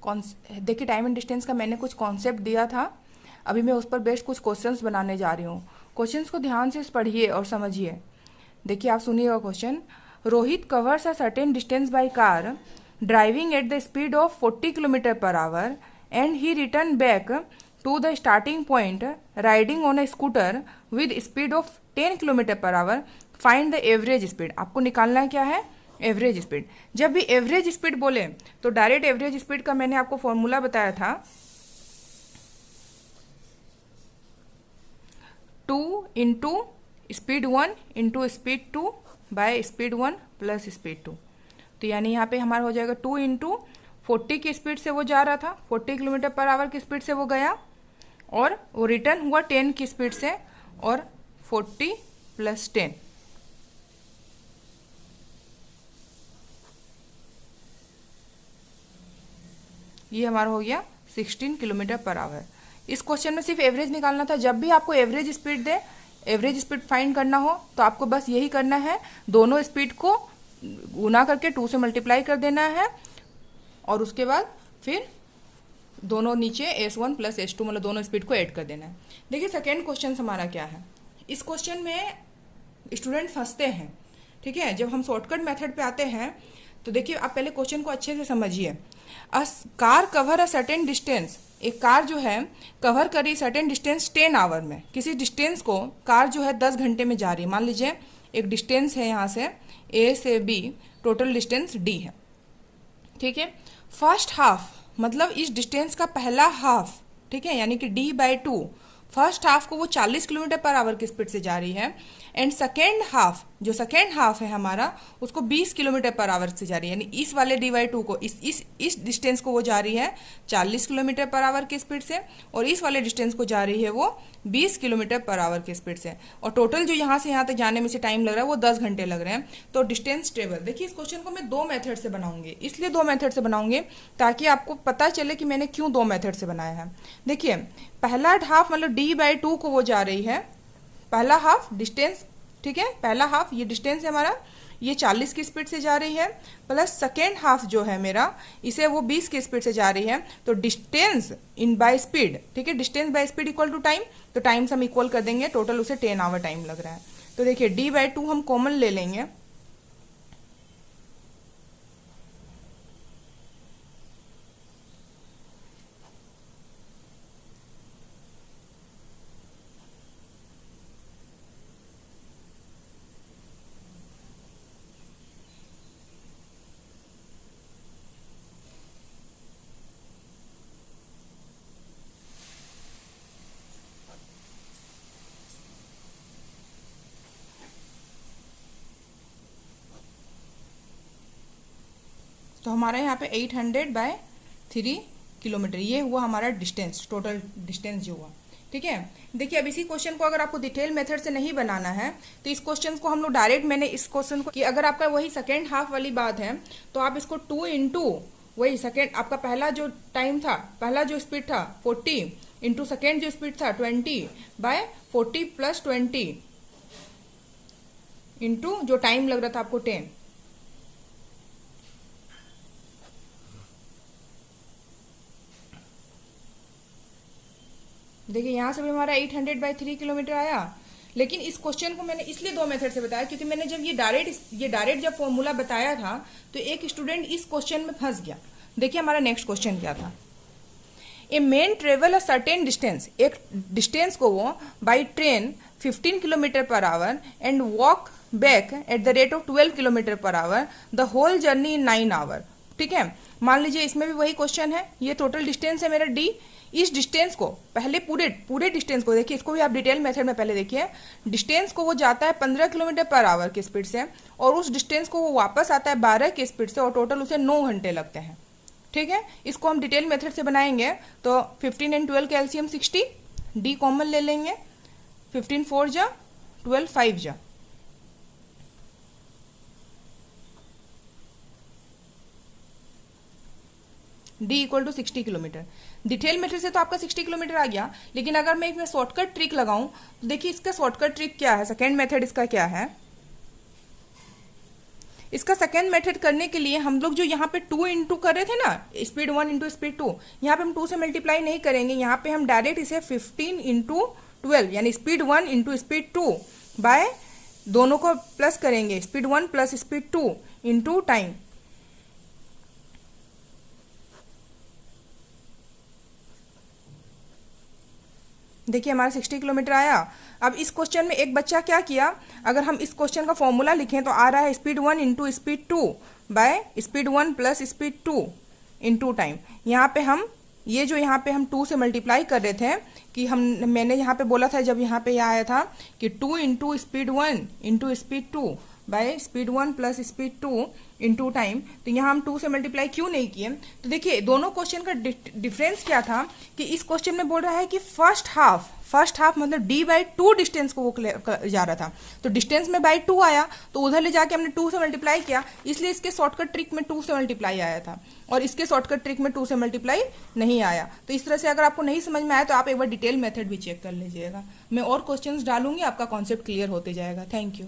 देखिए time and distance का मैंने कुछ कॉन्सेप्ट दिया था, अभी मैं उस पर बेस्ड कुछ क्वेश्चंस बनाने जा रही हूँ। क्वेश्चंस को ध्यान से पढ़िए और समझिए। देखिए आप सुनिएगा question. Rohit covers a certain distance by car driving at the speed of 40 kilometre per hour and he return back to the starting point riding on a scooter with speed of 10 kilometre per hour, find the average speed. आपको निकालना है क्या है, average speed. जब भी average speed बोले तो direct average speed का मैंने आपको फॉर्मूला बताया था, 2 into speed 1 into speed 2 by speed 1 plus speed 2। तो यानी यहाँ पे हमारा हो जाएगा 2 इंटू 40 की स्पीड से वो जा रहा था, 40 किलोमीटर पर आवर की स्पीड से वो गया, और वो रिटर्न हुआ 10 की स्पीड से, और 40 प्लस 10, ये हमारा हो गया 16 किलोमीटर पर आवर। इस क्वेश्चन में सिर्फ एवरेज निकालना था। जब भी आपको एवरेज स्पीड दे, एवरेज स्पीड फाइंड करना हो तो आपको बस यही करना है, दोनों स्पीड को गुना करके 2 से मल्टीप्लाई कर देना है, और उसके बाद फिर दोनों नीचे S1 प्लस S2 मतलब दोनों स्पीड को ऐड कर देना है। देखिए सेकेंड क्वेश्चन हमारा क्या है। इस क्वेश्चन में स्टूडेंट फंसते हैं, ठीक है। जब हम शॉर्टकट मेथड पे आते हैं तो देखिए आप पहले क्वेश्चन को अच्छे से समझिए। A car cover a certain distance, एक कार जो है कवर करी सर्टेन डिस्टेंस 10 आवर में, किसी डिस्टेंस को कार जो है 10 घंटे में जा रही है। मान लीजिए एक डिस्टेंस है यहाँ से A से B, टोटल डिस्टेंस D है, ठीक है। फर्स्ट हाफ मतलब इस डिस्टेंस का पहला हाफ, ठीक है, यानी कि D/2, फर्स्ट हाफ को वो 40 किलोमीटर पर आवर की स्पीड से जा रही है, एंड सेकेंड हाफ, जो सेकेंड हाफ है हमारा, उसको 20 किलोमीटर पर आवर से जा रही है, यानी इस वाले D/2 को, इस डिस्टेंस को वो जा रही है 40 किलोमीटर पर आवर की स्पीड से, और इस वाले डिस्टेंस को जा रही है वो 20 किलोमीटर पर आवर की स्पीड से, और टोटल जो यहाँ से यहाँ तक जाने में से टाइम लग रहा है वो 10 घंटे लग रहे हैं। तो डिस्टेंस टेबल, देखिए इस क्वेश्चन को मैं 2 मेथड से बनाऊंगी, इसलिए 2 मेथड से बनाऊंगी ताकि आपको पता चले कि मैंने क्यों 2 मेथड से बनाया है। देखिए पहला हाफ मतलब D/2 को वो जा रही है, पहला हाफ डिस्टेंस, ठीक है, पहला हाफ ये डिस्टेंस है हमारा, ये 40 की स्पीड से जा रही है, प्लस सेकेंड हाफ जो है मेरा, इसे वो 20 की स्पीड से जा रही है। तो डिस्टेंस इन बाय स्पीड, ठीक है, distance by speed equal to time, तो टाइम्स हम इक्वल कर देंगे, टोटल उसे 10 आवर टाइम लग रहा है। तो देखिए D/2 हम कॉमन ले लेंगे, तो हमारा यहाँ पे 800/3 किलोमीटर ये हुआ हमारा डिस्टेंस, टोटल डिस्टेंस जो हुआ, ठीक है। देखिए अब इसी क्वेश्चन को अगर आपको डिटेल मेथड से नहीं बनाना है तो इस क्वेश्चन को हम लोग डायरेक्ट, मैंने इस क्वेश्चन को कि अगर आपका वही सेकेंड हाफ वाली बात है तो आप इसको 2 इंटू वही सेकेंड, आपका पहला जो टाइम था, पहला जो स्पीड था 40 इंटू सेकेंड जो स्पीड था 20/40 प्लस 20 इंटू जो टाइम लग रहा था आपको 10। देखिए यहाँ से भी हमारा 800/3 किलोमीटर आया, लेकिन इस क्वेश्चन को मैंने इसलिए 2 मेथड से बताया क्योंकि मैंने जब ये डायरेक्ट जब फॉर्मूला बताया था तो एक स्टूडेंट इस क्वेश्चन में फंस गया। देखिए हमारा नेक्स्ट क्वेश्चन क्या था। A man travel a certain distance, एक डिस्टेंस को वो by train 15 kilometre per hour and walk back at the rate of 12 kilometre per hour, the whole journey in 9 hour, ठीक है। मान लीजिए इसमें भी वही क्वेश्चन है, ये टोटल डिस्टेंस है मेरा D, इस डिस्टेंस को पहले पूरे डिस्टेंस को देखिए, इसको भी आप डिटेल मेथड में पहले देखिए। डिस्टेंस को वो जाता है 15 किलोमीटर पर आवर की स्पीड से, और उस डिस्टेंस को वो वापस आता है 12 की स्पीड से, और टोटल उसे 9 घंटे लगते हैं, ठीक है। इसको हम डिटेल मेथड से बनाएंगे तो 15 एंड 12 का LCM 60, D कॉमन ले लेंगे, 15 4 जा 12 5 जा, D equal to 60 kilometre. Detail method से तो आपका 60 किलोमीटर आ गया, लेकिन अगर मैं इसमें शॉर्टकट ट्रिक लगाऊं तो देखिए इसका शॉर्टकट ट्रिक क्या है, सेकेंड मेथड इसका क्या है। इसका सेकेंड मेथड करने के लिए हम लोग जो यहाँ पे 2 इंटू कर रहे थे ना, स्पीड 1 इंटू स्पीड 2, यहाँ पे हम 2 से मल्टीप्लाई नहीं करेंगे, यहाँ पे हम डायरेक्ट इसे 15 इंटू 12 यानी स्पीड 1 इंटू स्पीड 2 बाय दोनों को प्लस करेंगे, speed 1 plus speed 2 into time. देखिए हमारा 60 किलोमीटर आया। अब इस क्वेश्चन में एक बच्चा क्या किया, अगर हम इस क्वेश्चन का फॉर्मूला लिखें तो आ रहा है speed 1 into speed 2 by speed 1 plus speed 2 into time. यहाँ पे हम ये जो यहाँ पे हम 2 से मल्टीप्लाई कर रहे थे कि मैंने यहाँ पे बोला था जब यहाँ पे यह आया था कि 2 into speed 1 into speed 2 by speed 1 plus speed 2 into time, तो यहाँ हम 2 से मल्टीप्लाई क्यों नहीं किए। तो देखिए दोनों क्वेश्चन का डिफरेंस क्या था कि इस क्वेश्चन में बोल रहा है कि फर्स्ट हाफ मतलब d बाई 2 डिस्टेंस को वो जा रहा था, तो डिस्टेंस में बाई 2 आया, तो उधर ले जाके हमने 2 से मल्टीप्लाई किया, इसलिए इसके शॉर्टकट ट्रिक में 2 से मल्टीप्लाई आया था और इसके शॉर्टकट ट्रिक में 2 से मल्टीप्लाई नहीं आया। तो इस तरह से अगर आपको नहीं समझ में आया तो आप एक बार डिटेल मेथड भी चेक कर लीजिएगा। मैं और क्वेश्चंस डालूंगी, आपका कॉन्सेप्ट क्लियर होते जाएगा। Thank you.